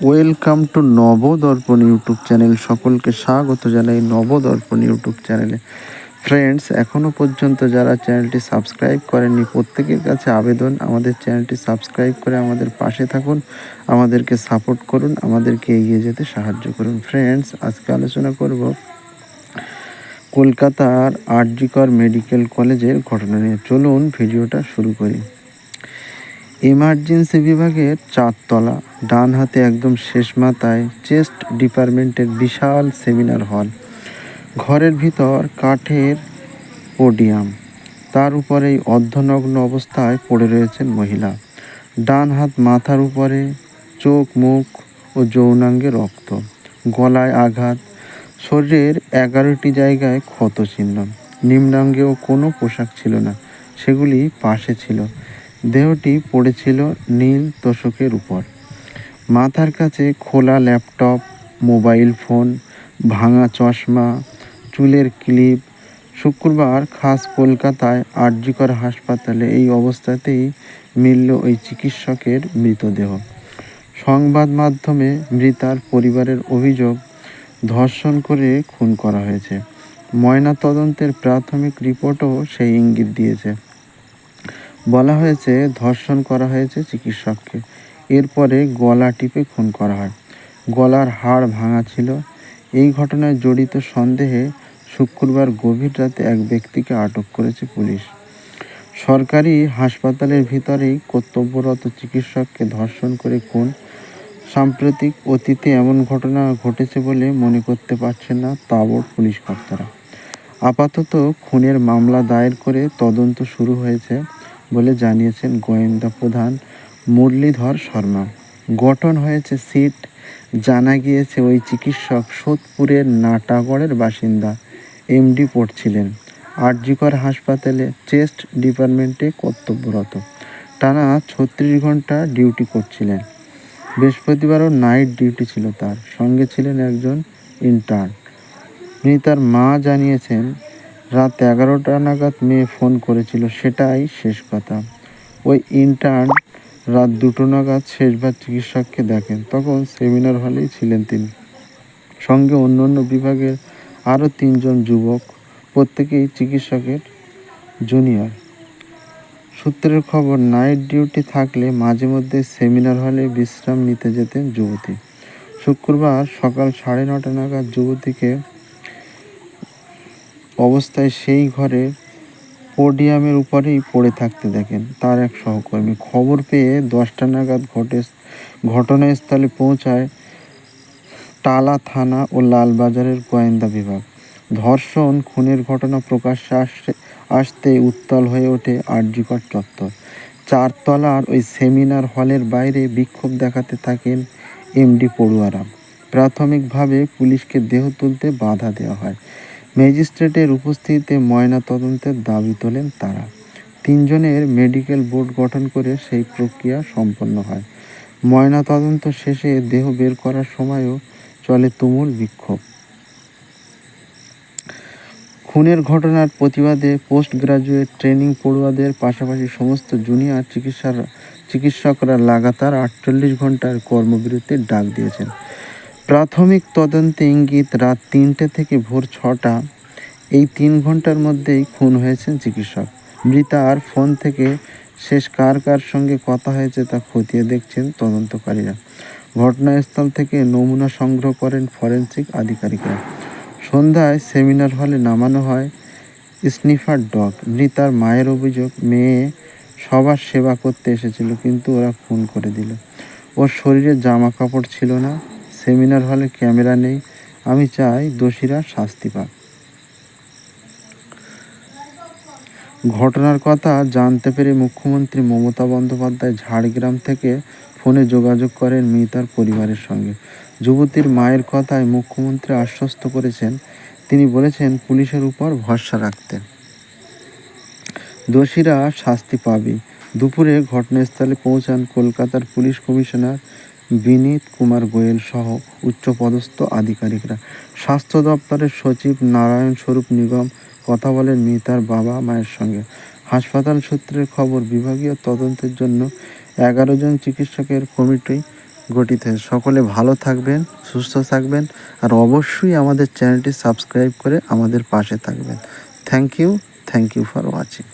Welcome to Nabadarpan YouTube channel. সকলকে স্বাগত জানাই নবদর্পণ ইউটিউব চ্যানেলে। ফ্রেন্ডস, এখনও পর্যন্ত যারা চ্যানেলটি সাবস্ক্রাইব করেননি প্রত্যেকের কাছে আবেদন, আমাদের চ্যানেলটি সাবস্ক্রাইব করে আমাদের পাশে থাকুন, আমাদেরকে সাপোর্ট করুন, আমাদেরকে এগিয়ে যেতে সাহায্য করুন। ফ্রেন্ডস, আজকে আলোচনা করব কলকাতার আর.জি. কর মেডিকেল কলেজের ঘটনা নিয়ে। চলুন ভিডিওটা শুরু করি। এমার্জেন্সি বিভাগের 4 তলা, ডান হাতে একদম শেষ মাথায় চেস্ট ডিপার্টমেন্টের বিশাল সেমিনার হল। ঘরের ভিতর কাঠের পোডিয়াম, তার উপরেই অর্ধনগ্ন অবস্থায় পড়ে রয়েছেন মহিলা। ডান হাত মাথার উপরে, চোখ মুখ ও যৌনাঙ্গে রক্ত, গলায় আঘাত, শরীরের 11টি জায়গায় ক্ষত চিহ্ন। নিম্নাঙ্গেও কোনো পোশাক ছিল না, সেগুলি পাশে ছিল। দেহটি পড়েছিল নীল তোশকের উপর। মাথার কাছে খোলা ল্যাপটপ, মোবাইল ফোন, ভাঙা চশমা, চুলের ক্লিপ। শুক্রবার খাস কলকাতায় আর.জি. কর হাসপাতালে এই অবস্থাতেই মিলল ওই চিকিৎসকের মৃতদেহ। সংবাদ মাধ্যমে মৃতার পরিবারের অভিযোগ, ধর্ষণ করে খুন করা হয়েছে। ময়নাতদন্তের প্রাথমিক রিপোর্টও সেই ইঙ্গিত দিয়েছে। বলা হয়েছে ধর্ষণ করা হয়েছে চিকিৎসককে, এরপরে গলা টিপে খুন করা হয়। গলার হাড় ভাঙা ছিল। এই ঘটনায় জড়িত সন্দেহে শুক্রবার গভীর রাতে এক ব্যক্তিকে আটক করেছে পুলিশ। সরকারি হাসপাতালের ভিতরেই কর্তব্যরত চিকিৎসককে ধর্ষণ করে খুন। সাম্প্রতিক অতীতে এমন ঘটনা ঘটেছে বলে মনে করতে পারছেন না তাবড় পুলিশ কর্তারা। আপাতত খুনের মামলা দায়ের করে তদন্ত শুরু হয়েছে বলে জানিয়েছেন গোয়েন্দা প্রধান মুরলীধর শর্মা। গঠন হয়েছে সিট। জানা গিয়েছে ওই চিকিৎসক সোদপুরের নাটাগড়ের বাসিন্দা, এমডি পড়ছিলেন। আর.জি. কর হাসপাতালে চেস্ট ডিপার্টমেন্টে কর্তব্যরত। টানা 36 ঘন্টা ডিউটি করছিলেন। বৃহস্পতিবারও নাইট ডিউটি ছিল তার। সঙ্গে ছিলেন একজন ইন্টার্ন। মৃতার মা জানিয়েছেন, রাত 11টা নাগাদ মেয়ে ফোন করেছিল, সেটাই শেষ কথা। ওই ইন্টার্ন রাত 2টো নাগাদ শেষবার চিকিৎসককে দেখেন, তখন সেমিনার হলেই ছিলেন তিনি। সঙ্গে অন্য বিভাগের আরও 3 জন যুবক, প্রত্যেকেই চিকিৎসকের জুনিয়র। সূত্রের খবর, নাইট ডিউটি থাকলে মাঝে মধ্যে সেমিনার হলে বিশ্রাম নিতে যেতেন যুবতী। শুক্রবার সকাল 9:30 নাগাদ যুবতীকে অবস্থায় সেই ঘরে পোডিয়ামের উপরেই পড়ে থাকতে দেখেন তার এক সহকর্মী। খবর পেয়ে 10টা নাগাদ ঘটনাস্থলে পৌঁছায় টালা থানা ও লালবাজারের গোয়েন্দা বিভাগ। ধর্ষণ খুনের ঘটনা প্রকাশ্যে আসতে উত্তাল হয়ে ওঠে আর.জি. কর চত্বর। 4 তলার ওই সেমিনার হলের বাইরে বিক্ষোভ দেখাতে থাকেন এমডি পড়ুয়ারা। প্রাথমিকভাবে পুলিশকে দেহ তুলতে বাধা দেওয়া হয়। ম্যাজিস্ট্রেটের উপস্থিতিতে ময়না তদন্তের দাবি তোলেন তারা। 3 জনের মেডিকেল বোর্ড গঠন করে সেই প্রক্রিয়া সম্পন্ন হয়। ময়না তদন্ত শেষে দেহ বের করার সময়ও চলে তুমুল বিক্ষোভ। খুনের ঘটনার প্রতিবাদে পোস্ট গ্রাজুয়েট ট্রেনিং পড়ুয়াদের পাশাপাশি সমস্ত জুনিয়র চিকিৎসকরা লাগাতার 48 ঘন্টার কর্মবিরতির ডাক দিয়েছেন। প্রাথমিক তদন্তে ইঙ্গিত, রাত 3টে থেকে ভোর 6টা, এই 3 ঘন্টার মধ্যেই খুন হয়েছেন চিকিৎসক। মৃতার ফোন থেকে শেষ কার সঙ্গে কথা হয়েছে তা খতিয়ে দেখছেন তদন্তকারীরা। ঘটনাস্থল থেকে নমুনা সংগ্রহ করেন ফরেনসিক আধিকারিকরা। সন্ধ্যায় সেমিনার হলে নামানো হয় স্নিফার ডগ। মৃতার মায়ের অভিযোগ, মেয়ে সবার সেবা করতে এসেছিল, কিন্তু ওরা খুন করে দিল। ওর শরীরে জামা কাপড় ছিল না। সেমিনার হলে ক্যামেরা নেই। আমি চাই দোষীরা শাস্তি পাক। ঘটনার কথা জানতে পেরে মুখ্যমন্ত্রী মমতা বন্দ্যোপাধ্যায় ঝাড়গ্রাম থেকে ফোনে যোগাযোগ করেন মৃতার পরিবারের সঙ্গে। যুবতীর মায়ের কথায় মুখ্যমন্ত্রী আশ্বস্ত করেছেন। তিনি বলেছেন, পুলিশের উপর ভরসা রাখতে, দোষীরা শাস্তি পাবে। দুপুরে ঘটনাস্থলে পৌঁছান কলকাতার পুলিশ কমিশনার বিনীত কুমার গোয়েল সহ উচ্চপদস্থ আধিকারিকরা। স্বাস্থ্য দপ্তরের সচিব নারায়ণ স্বরূপ নিগম কথা বলেন মৃতার বাবা মায়ের সঙ্গে। হাসপাতাল সূত্রের খবর, বিভাগীয় তদন্তের জন্য 11 জন চিকিৎসকের কমিটি গঠিত হয়েছে। সকলে ভালো থাকবেন, সুস্থ থাকবেন, আর অবশ্যই আমাদের চ্যানেলটি সাবস্ক্রাইব করে আমাদের পাশে থাকবেন। Thank you for watching.